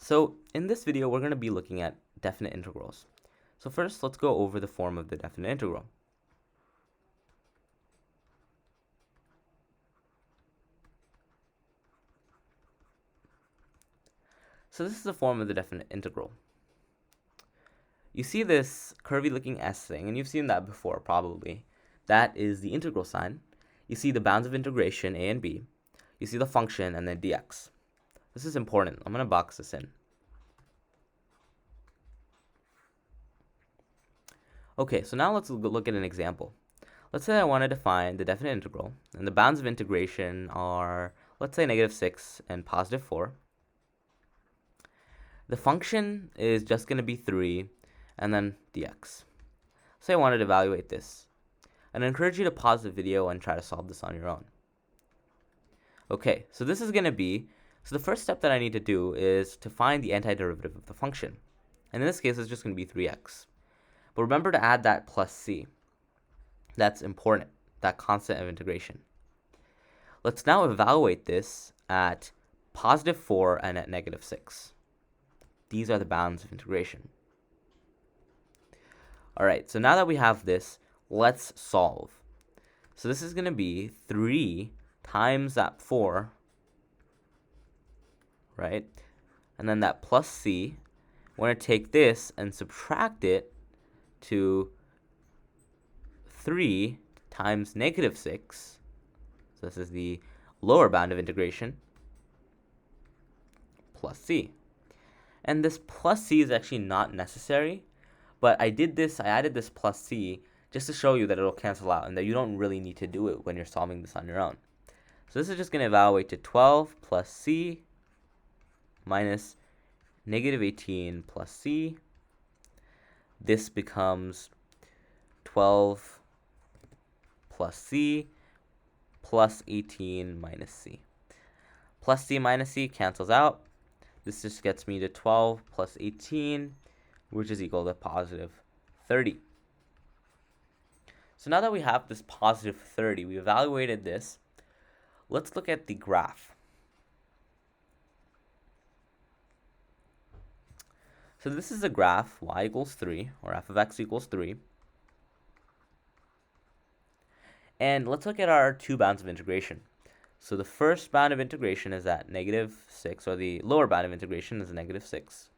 So in this video, we're going to be looking at definite integrals. So first, let's go over the form of the definite integral. So this is the form of the definite integral. You see this curvy looking S thing, and you've seen that before probably. That is the integral sign. You see the bounds of integration, a and b. You see the function, and then dx. This is important. I'm going to box this in. Okay, so now let's look at an example. Let's say I wanted to find the definite integral, and the bounds of integration are, let's say, -6 and +4. The function is just going to be 3, and then dx. Say I wanted to evaluate this. And I encourage you to pause the video and try to solve this on your own. Okay, so this is going to be, so the first step that I need to do is to find the antiderivative of the function. And in this case, it's just going to be 3x. But remember to add that plus c. That's important, that constant of integration. Let's now evaluate this at +4 and at -6. These are the bounds of integration. All right, so now that we have this, let's solve. So this is going to be 3 times that 4, right? And then that plus c. We're going to take this and subtract it to 3 times -6. So this is the lower bound of integration, plus c. And this plus c is actually not necessary, but I added this plus c just to show you that it'll cancel out and that you don't really need to do it when you're solving this on your own. So this is just going to evaluate to 12 plus c minus -18 plus c. This becomes 12 plus c plus 18 minus c. Plus c minus c cancels out. This just gets me to 12 plus 18, which is equal to +30. So now that we have this +30, we evaluated this. Let's look at the graph. So this is a graph, y equals 3, or f of x equals 3. And let's look at our two bounds of integration. So the first bound of integration is at -6, or the lower bound of integration is -6.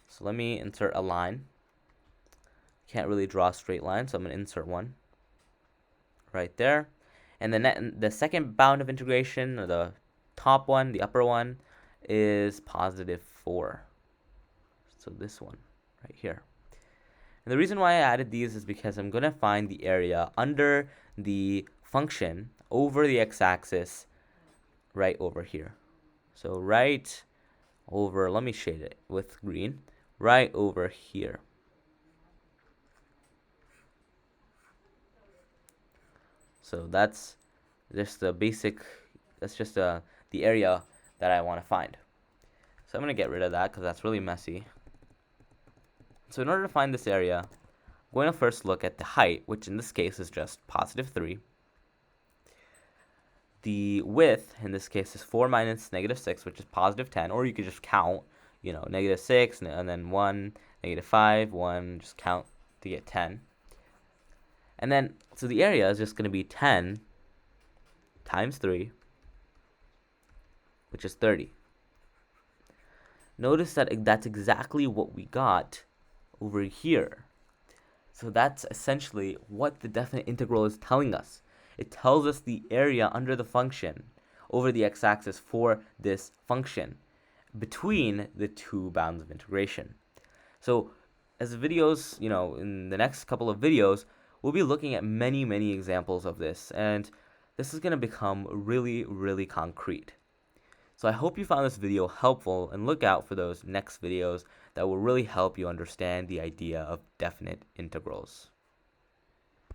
So let me insert a line. Can't really draw a straight line, so I'm going to insert one right there. And the second bound of integration, or the top one, the upper one, is +4. So this one right here. And the reason why I added these is because I'm going to find the area under the function over the x-axis right over here. So right over, let me shade it with green, right over here. So that's just the basic, that's just the area that I want to find. So I'm going to get rid of that because that's really messy. So in order to find this area, I'm going to first look at the height, which in this case is just +3. The width, in this case, is 4 minus -6, which is +10, or you could just count, -6, and then 1, -5, 1, just count to get 10. And then, so the area is just going to be 10 times 3, which is 30. Notice that that's exactly what we got over here. So that's essentially what the definite integral is telling us. It tells us the area under the function over the x-axis for this function between the two bounds of integration. So as the videos, in the next couple of videos, we'll be looking at many examples of this, and this is going to become really concrete. So I hope you found this video helpful, and look out for those next videos that will really help you understand the idea of definite integrals.